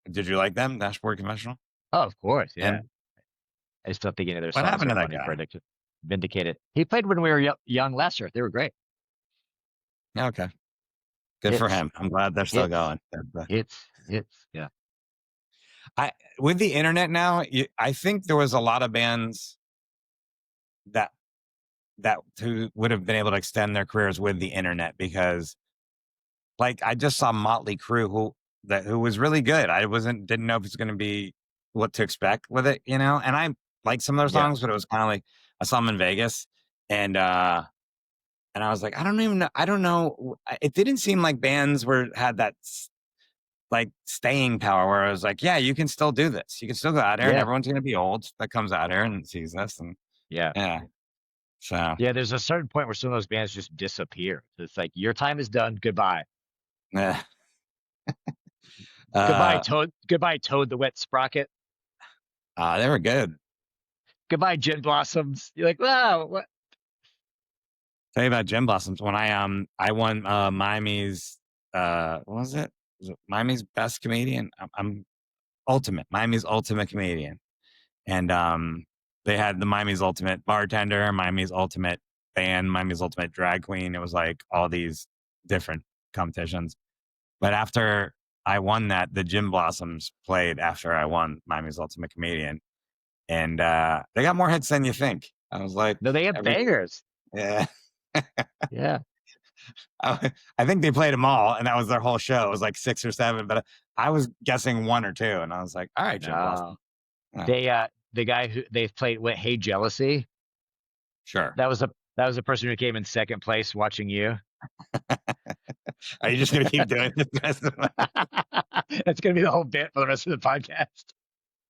Did you like them? Dashboard Confessional. Oh, of course, yeah. And I just don't think any of their what songs happened are to that funny for guy? addiction. Vindicated. He played when we were young last year. They were great. Yeah, okay, good for Hits, him. I'm glad they're still hits, going. hits. Yeah, I With the internet now, I think there was a lot of bands that who would have been able to extend their careers with the internet because, like, I just saw Motley Crue, who was really good. I didn't know if it's going to be what to expect with it, And I like some of their yeah, songs, but it was kind of like I saw them in Vegas, and I was like, I don't even know. I don't know. It didn't seem like bands had that like staying power where I was like, yeah, you can still do this. You can still go out here, and yeah, everyone's going to be old that comes out here and sees this, and yeah, yeah. So yeah. There's a certain point where some of those bands just disappear. It's like your time is done. Goodbye. yeah. Goodbye, uh, Toad. Goodbye, Toad the Wet Sprocket. they were good. Goodbye, Gin Blossoms. You're like, wow, what? Tell you about Gym Blossoms when I won Miami's what was it? Was it Miami's best comedian? I'm ultimate Miami's ultimate comedian, and they had the Miami's ultimate bartender, Miami's ultimate band, Miami's ultimate drag queen. It was like all these different competitions. But after I won that, the Gym Blossoms played after I won Miami's ultimate comedian, and they got more hits than you think. I was like, No, they have bangers. yeah. Yeah. I think they played them all, and that was their whole show. It was like 6 or 7, but I was guessing 1 or 2, and I was like, "All right, Jim No. Blossom, yeah, The guy who they played what Hey Jealousy. sure." That was the person who came in second place watching you. Are you just gonna keep doing this the rest of the That's gonna be the whole bit for the rest of the podcast.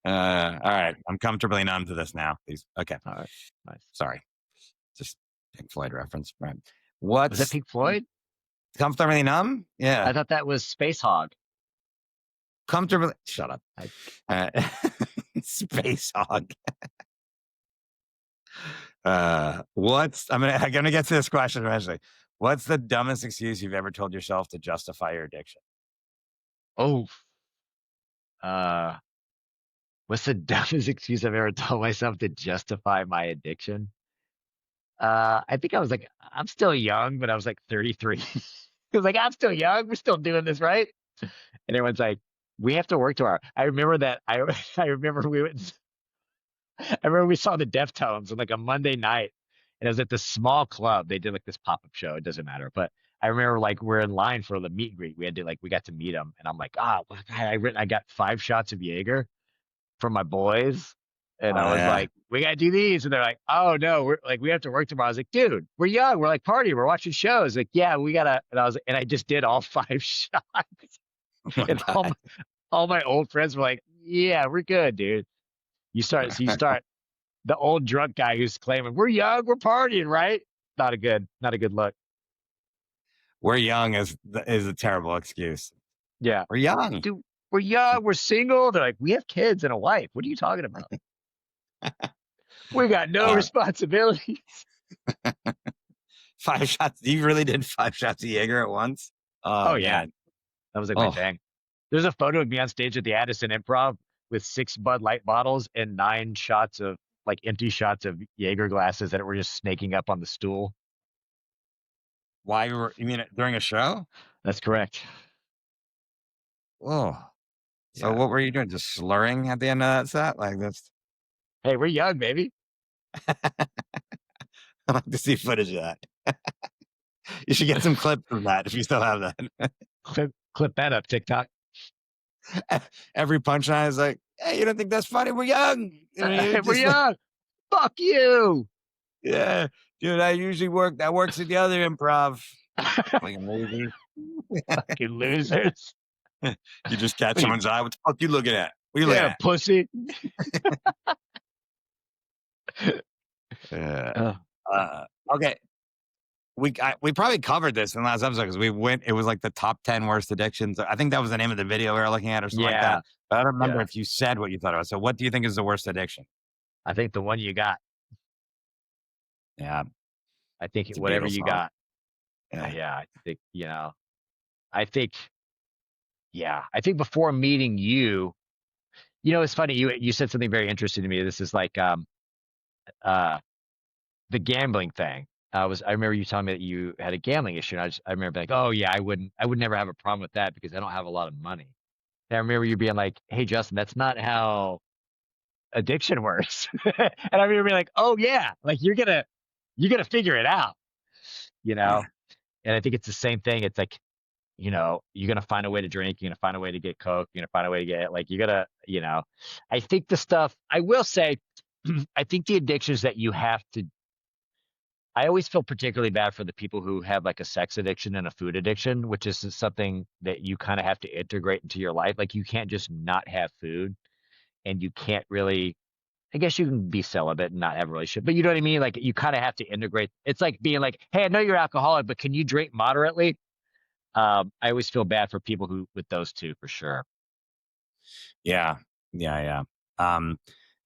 All right, I'm comfortably numb to this now. Please, okay, All right. Nice. sorry, just Pink Floyd reference. Right. Was that What's Pink Floyd? comfortably numb? I Yeah, thought that was Space Hog. comfortably. Shut up. I, Uh, Space Hog. I'm gonna get to this question eventually. What's the dumbest excuse you've ever told yourself to justify your addiction? oh, uh, what's the dumbest excuse I've ever told myself to justify my addiction? I think I was like, I'm still young, but I was like 33. I was like, I'm still young. We're still doing this, right? And everyone's like, we have to work tomorrow. I remember that. I remember we went. I remember we saw the Deftones on like a Monday night, and it was at this small club. They did like this pop up show. It doesn't matter, but I remember like we're in line for the meet and greet. We got to meet them, and I'm like, well, I got 5 shots of Jaeger for my boys, and I Oh was yeah. like, we gotta do these, and they're like, oh no, we're like we have to work tomorrow. I was like, dude, we're young, we're like party, we're watching shows. Like, yeah, we gotta. And I just did all 5 shots, Oh my and god. all my old friends were like, yeah, we're good, dude. You start the old drunk guy who's claiming we're young, we're partying, right? not a good look. We're young is a terrible excuse. Yeah. We're young. Dude, we're young, we're single. They're like, we have kids and a wife. What are you talking about? We got no Uh, responsibilities. 5 shots. You really did 5 shots of Jaeger at once? Oh Oh yeah. man. That was like my Oh, thing. There's a photo of me on stage at the Addison Improv with 6 Bud Light bottles and 9 shots of like empty shots of Jaeger glasses that were just snaking up on the stool. why you mean during a show? That's correct. Oh. So Yeah. what were you doing? Just slurring at the end of that set? Like that's Hey, we're young, baby. I'd like to see footage of that. You should get some clips of that if you still have that. Clip that up, TikTok. Every punchline is like, "Hey, you don't think that's funny? We're young." I mean, Hey, it's we're just like, young. Fuck you. yeah, dude. I usually work. That works at the other improv. Like maybe Fucking losers. you just catch Look at- someone's eye. What the fuck you looking at? What you looking yeah, at? pussy. Yeah. Uh, Okay. We probably covered this in the last episode because we went. It was like the top 10 worst addictions. I think that was the name of the video we were looking at or something like yeah. that. But I don't remember Yeah. if you said what you thought about. So, what do you think is the worst addiction? I think the one you got. Yeah, I think it's a whatever Beatles you song. got. Yeah, Yeah. I think, yeah. I think before meeting you, it's funny. You said something very interesting to me. This is like, uh, the gambling thing. I remember you telling me that you had a gambling issue. And I remember like, oh yeah, I would never have a problem with that because I don't have a lot of money. And I remember you being like, hey Justin, that's not how addiction works. And I remember being like, oh yeah, like you're gonna figure it out, you know? yeah, And I think it's the same thing. It's like, you're gonna find a way to drink, you're gonna find a way to get Coke, you're gonna find a way to get like you gotta, I think the stuff I will say, I think the addictions that you have to I always feel particularly bad for the people who have like a sex addiction and a food addiction, which is something that you kind of have to integrate into your life. Like you can't just not have food and you can't really, I guess you can be celibate and not have a relationship, but you know what I mean? Like you kind of have to integrate. It's like being like, hey, I know you're alcoholic, but can you drink moderately? I always feel bad for people who with those two for sure. yeah, yeah.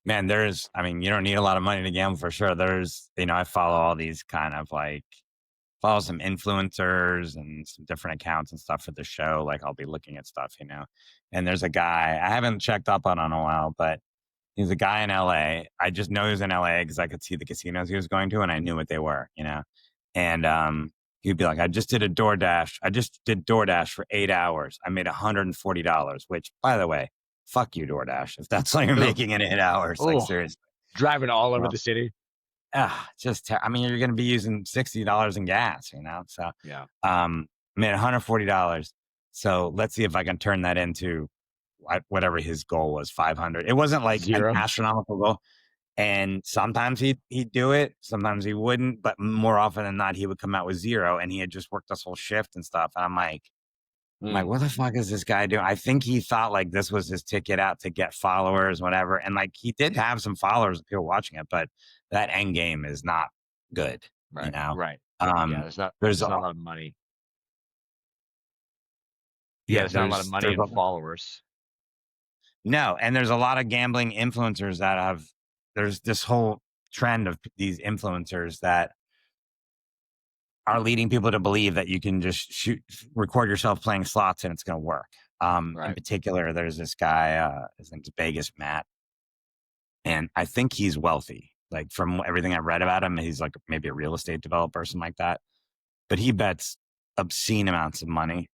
Man, I mean, you don't need a lot of money to gamble for sure. I follow all these kind of like follow some influencers and some different accounts and stuff for the show. Like I'll be looking at stuff. And there's a guy I haven't checked up on in a while, but he's a guy in LA. I just know he was in LA because I could see the casinos he was going to and I knew what they were. And he'd be like, I just did a DoorDash. I just did DoorDash for 8 hours. I made $140, which by the way, fuck you, DoorDash. If that's all you're Oh, making in 8 hours, like oh, seriously. driving all over Well, the city. I mean, you're going to be using $60 in gas. So, Yeah. I made $140. So let's see if I can turn that into whatever his goal was, 500. It wasn't like an Zero. astronomical goal. And sometimes he'd do it, sometimes he wouldn't, but more often than not, he would come out with zero. And he had just worked this whole shift and stuff. And I'm like, Mm, what the fuck is this guy doing? I think he thought like this was his ticket out to get followers, whatever. And like he did have some followers, people watching it, but that end game is not good, you right. know. Right. Yeah. Um, there's There's a not a lot of money. Yeah. yeah, There's not a lot of money there's in a, followers. no, and there's a lot of gambling influencers that there's this whole trend of these influencers that are leading people to believe that you can just record yourself playing slots and it's going to work. In Right. particular, there's this guy, his name's Vegas Matt, and I think he's wealthy. Like from everything I've read about him, he's like maybe a real estate developer, something like that. But he bets obscene amounts of money.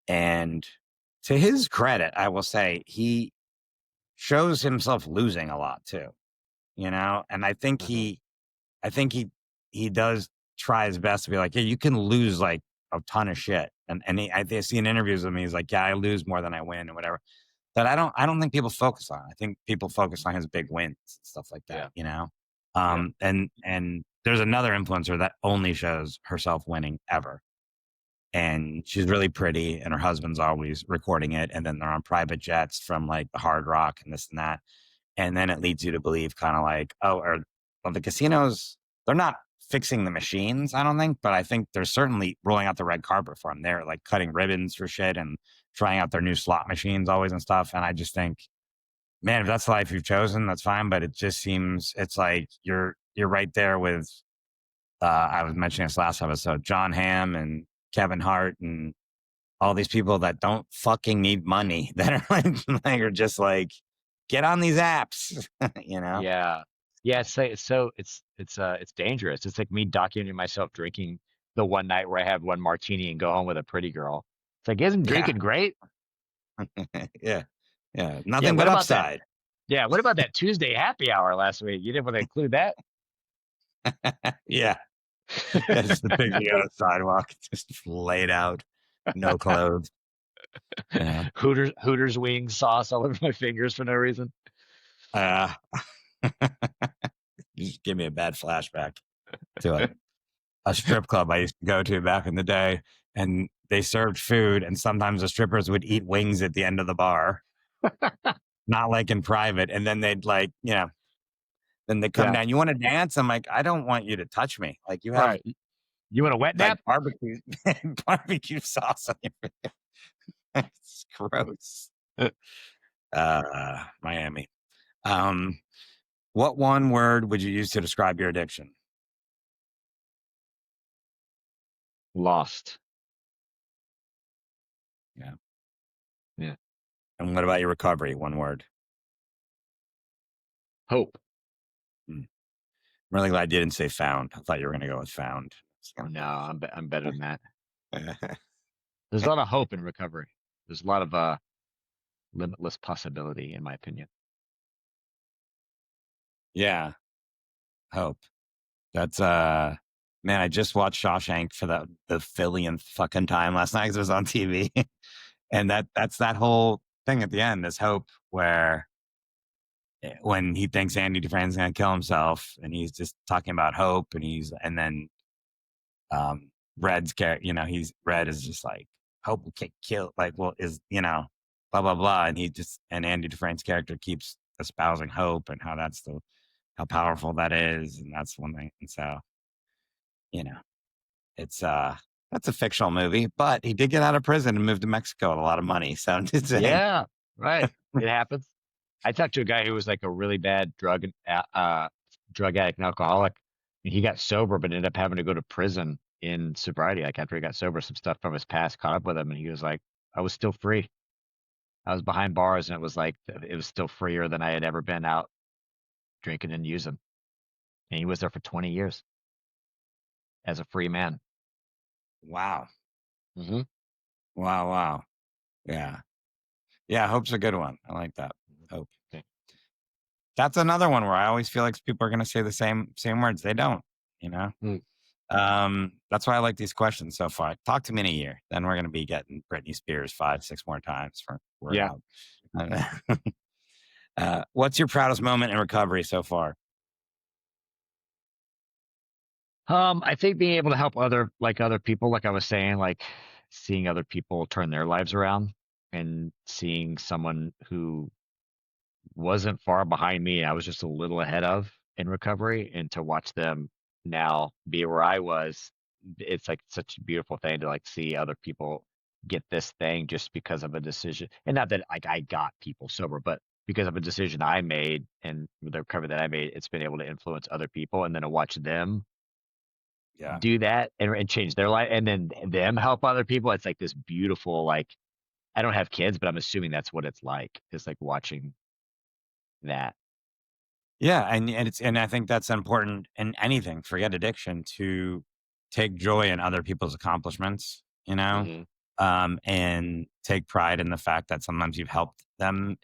And to his credit, I will say he shows himself losing a lot too. And Hmm. I think he does try his best to be like, yeah, you can lose like a ton of shit. And I see in interviews with me, he's like, yeah, I lose more than I win and whatever. But I don't think people focus on it. I think people focus on his big wins and stuff like Yeah. that. Yeah. And there's another influencer that only shows herself winning ever. And she's really pretty and her husband's always recording it. And then they're on private jets from like the Hard Rock and this and that. And then it leads you to believe kind of like, oh, well, the casinos, they're not fixing the machines, I don't think, but I think they're certainly rolling out the red carpet for them. They're like cutting ribbons for shit and trying out their new slot machines always and stuff. And I just think, man, if that's the life you've chosen, that's fine. But it just seems it's like you're right there with I was mentioning this last episode, John Hamm and Kevin Hart and all these people that don't fucking need money that are like are just like get on these apps, you know? Yeah. Yeah, it's dangerous. It's like me documenting myself drinking the one night where I have one martini and go home with a pretty girl. It's like, isn't Yeah. drinking great? Yeah. Yeah. Yeah, Nothing what but about that? upside. Yeah, what about that Tuesday happy hour last week? You didn't want to include that? Yeah. Yeah. Just the picture on the sidewalk, just laid out, no clothes. Yeah. Hooters wings sauce all over my fingers for no reason. Uh, just give me a bad flashback to a strip club I used to go to back in the day, and they served food, and sometimes the strippers would eat wings at the end of the bar, not like in private, and then they'd like, then they come Yeah, down. You want to dance? I'm like, I don't want you to touch me. Like you have right. You want a wet like nap? barbecue barbecue sauce on your. It's gross. Miami. Um, what one word would you use to describe your addiction? Lost. Yeah. Yeah. And what about your recovery? One word. Hope. Hmm. I'm really glad you didn't say found. I thought you were going to go with found. No, I'm better than that. So- There's a lot of hope in recovery. There's a lot of limitless possibility, in my opinion. yeah. Hope. That's man, I just watched Shawshank for the fillionth fucking time last night because it was on TV. And that's that whole thing at the end, this hope where when he thinks Andy Dufresne's gonna kill himself and he's just talking about hope and then Red's character, he's Red is just like hope will get killed, like well is blah blah blah, and and Andy Dufresne's character keeps espousing hope and how how powerful that is, and that's one thing. And so you know it's that's a fictional movie, but he did get out of prison and moved to Mexico with a lot of money. So I'm just saying, Yeah, right. It happens. I talked to a guy who was like a really bad drug addict and alcoholic. And he got sober, but ended up having to go to prison in sobriety. Like after he got sober, some stuff from his past caught up with him, and he was like, "I was still free. I was behind bars, and it was like it was still freer than I had ever been out drinking and using." And he was there for 20 years as a free man. wow, Hmm. wow, yeah, yeah. Hope's a good one. I like that. Hope. Okay. That's another one where I always feel like people are going to say the same words. They don't, you know. Mm. That's why I like these questions so far. Talk to me in a year, then we're going to be getting Britney Spears 5, 6 more times for word Yeah. out. What's your proudest moment in recovery so far? I think being able to help other people, like I was saying, like seeing other people turn their lives around and seeing someone who wasn't far behind me, I was just a little ahead of in recovery, and to watch them now be where I was, it's like such a beautiful thing to like see other people get this thing just because of a decision. And not that like I got people sober, but because of a decision I made and the recovery that I made, it's been able to influence other people, and then to watch them Yeah. do that and change their life and then them help other people. It's like this beautiful, like I don't have kids, but I'm assuming that's what it's like. It's like watching that. Yeah, and I think that's important in anything. Forget addiction to take joy in other people's accomplishments, Hmm. and take pride in the fact that sometimes you've helped them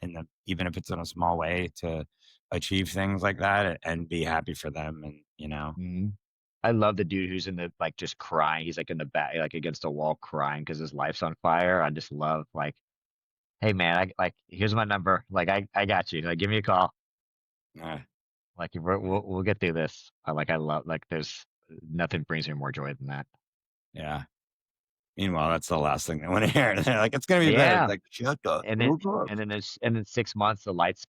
even if it's in a small way to achieve things like that and be happy for them and Hmm. I love the dude who's in the like just crying. He's like in the back, like against a wall crying because his life's on fire. I just love like, hey man, I like here's my number. Like I got you. Like give me a call. uh, Like we'll get through this. I love like there's nothing brings me more joy than that. yeah. Meanwhile, that's the last thing they want to hear. They're like, it's gonna be better. It's Yeah. like, shut up. And then and then 6 months the lights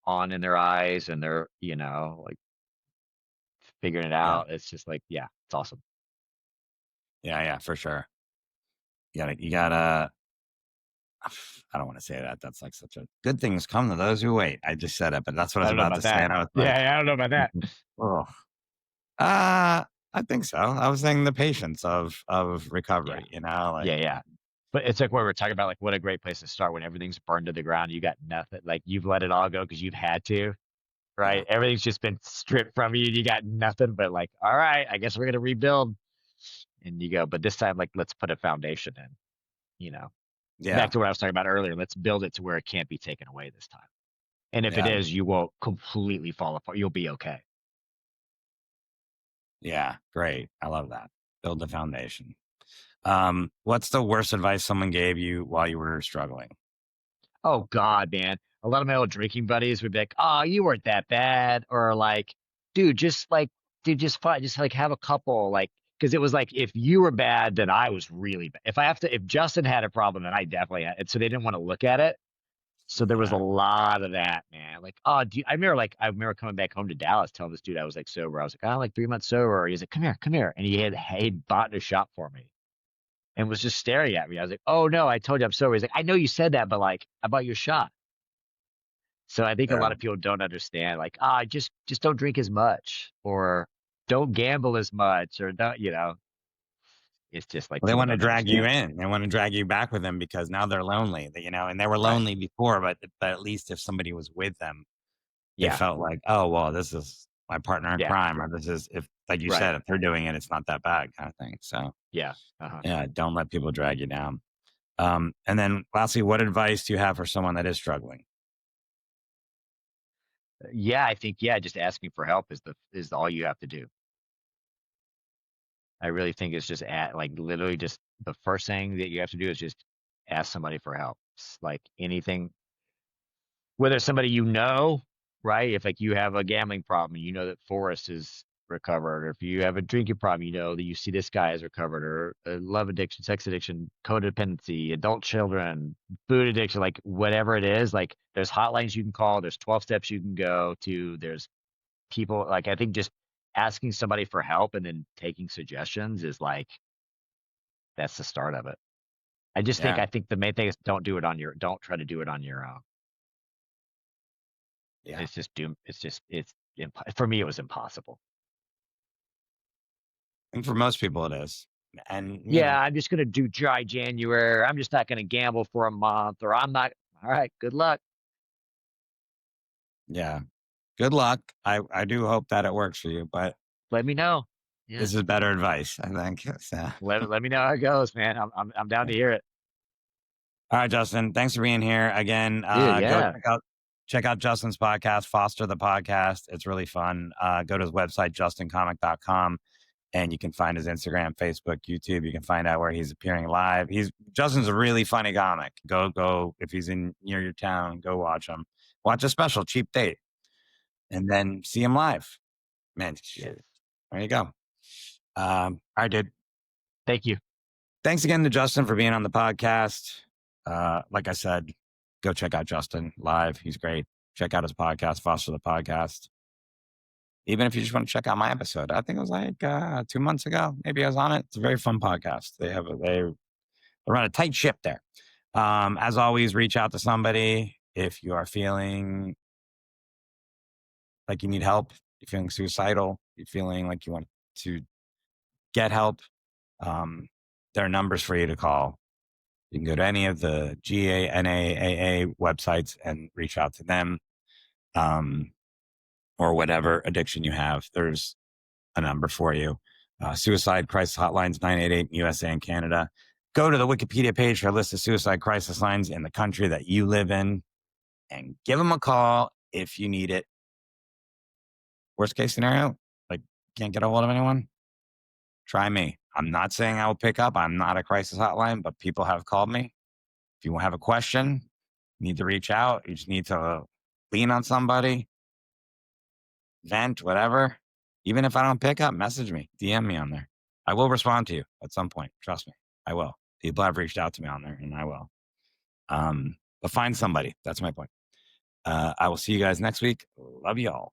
on in their eyes and they're like figuring it Yeah. out. It's just like, yeah, it's awesome. Yeah. Yeah. For sure. You gotta, I don't want to say that. That's like such a good things come to those who wait. I just said it, but that's what I I was don't know about to about say. that. And I was Yeah, like, yeah, I don't know about that. oh, uh, I think so. I was saying the patience of Yeah, recovery, like, yeah, yeah. But it's like what we're talking about, like what a great place to start when everything's burned to the ground. You got nothing. Like you've let it all go because you've had to, yeah, right? Everything's just been stripped from you. You got nothing but like, all right, I guess we're gonna rebuild. And you go, but this time, like, let's put a foundation in, you know. Back yeah, to what I was talking about earlier. Let's build it to where it can't be taken away this time. And if it yeah, is, you won't completely fall apart. You'll be okay. yeah. Great. I love that. Build the foundation. What's the worst advice someone gave you while you were struggling? Oh God, man. A lot of my old drinking buddies would be like, "Oh, you weren't that bad," or like, "Dude, just like, dude, just fine, just like have a couple." Like, because it was like, if you were bad, then I was really bad. If Justin had a problem, then I definitely had it. So they didn't want to look at it. So there was a Yeah, lot of that, man. Like, oh, I remember coming back home to Dallas, telling this dude I was like sober. I was like, oh, I'm like 3 months sober. He's like, come here, and he'd bought a shot for me and was just staring at me. I was like, oh no, I told you I'm sober. He's like, I know you said that, but like, I bought you a shot. So I think a yeah. lot of people don't understand, like, ah, just don't drink as much, or don't gamble as much, or don't, it's just like Well, they people want to don't drag you understand. in. They want to drag you back with them because now they're lonely. And they were Right. lonely before, but at least if somebody was with them, they Yeah. felt like, oh well, this is my partner in Yeah. crime, or this is if like you Right. said, if they're doing it, it's not that bad kind of thing. So Yeah. Uh-huh. yeah, don't let people drag you down. And then lastly, what advice do you have for someone that is struggling? Yeah, I think, yeah, just asking for help is all you have to do. I really think it's just like literally just the first thing that you have to do is just ask somebody for help. It's like anything, whether it's somebody right? If like you have a gambling problem, you know that Forrest is recovered, or if you have a drinking problem, you know that you see this guy is recovered, or a love addiction, sex addiction, codependency, adult children, food addiction, like whatever it is, like there's hotlines you can call, there's 12 steps you can go to, there's people, like I think just asking somebody for help and then taking suggestions is like that's the start of it. Yeah, I think the main thing is don't try to do it on your own. yeah. It's just for me it was impossible. I think for most people it is, and Yeah, I'm just gonna do dry January. I'm just not gonna gamble for a month, or I'm not. All right, good luck. yeah. Good luck. I do hope that it works for you, but Let me know. Yeah, this is better advice, I think. So, let me know how it goes, man. I'm down to hear it, all right, Justin. Thanks for being here again. dude. Go Yeah, check out Justin's podcast, Foster the Podcast. It's really fun. Go to his website, justincomic.com, and you can find his Instagram, Facebook, YouTube. You can find out where he's appearing live. Justin's a really funny comic. Go if he's in near your town, go watch him. Watch a special, Cheap Date, and then see him live. Man, yes. there you go. All right, dude. Thank you. Thanks again to Justin for being on the podcast. Like I said, go check out Justin live. He's great. Check out his podcast, Foster the Podcast. Even if you just want to check out my episode, I think it was like 2 months ago. Maybe I was on it. It's a very fun podcast. They run a tight ship there. As always, reach out to somebody if you are feeling like you need help. You're feeling suicidal. You're feeling like you want to get help. There are numbers for you to call. You can go to any of the GANAAA websites and reach out to them, or whatever addiction you have. There's a number for you. Suicide crisis hotlines 988 in USA and Canada. Go to the Wikipedia page for a list of suicide crisis lines in the country that you live in and give them a call if you need it. Worst case scenario, like can't get a hold of anyone, try me. I'm not saying I will pick up. I'm not a crisis hotline, but people have called me. If you have a question, you need to reach out. You just need to lean on somebody, vent, whatever. Even if I don't pick up, message me, DM me on there. I will respond to you at some point. Trust me, I will. People have reached out to me on there, and I will. But find somebody. That's my point. I will see you guys next week. Love you all.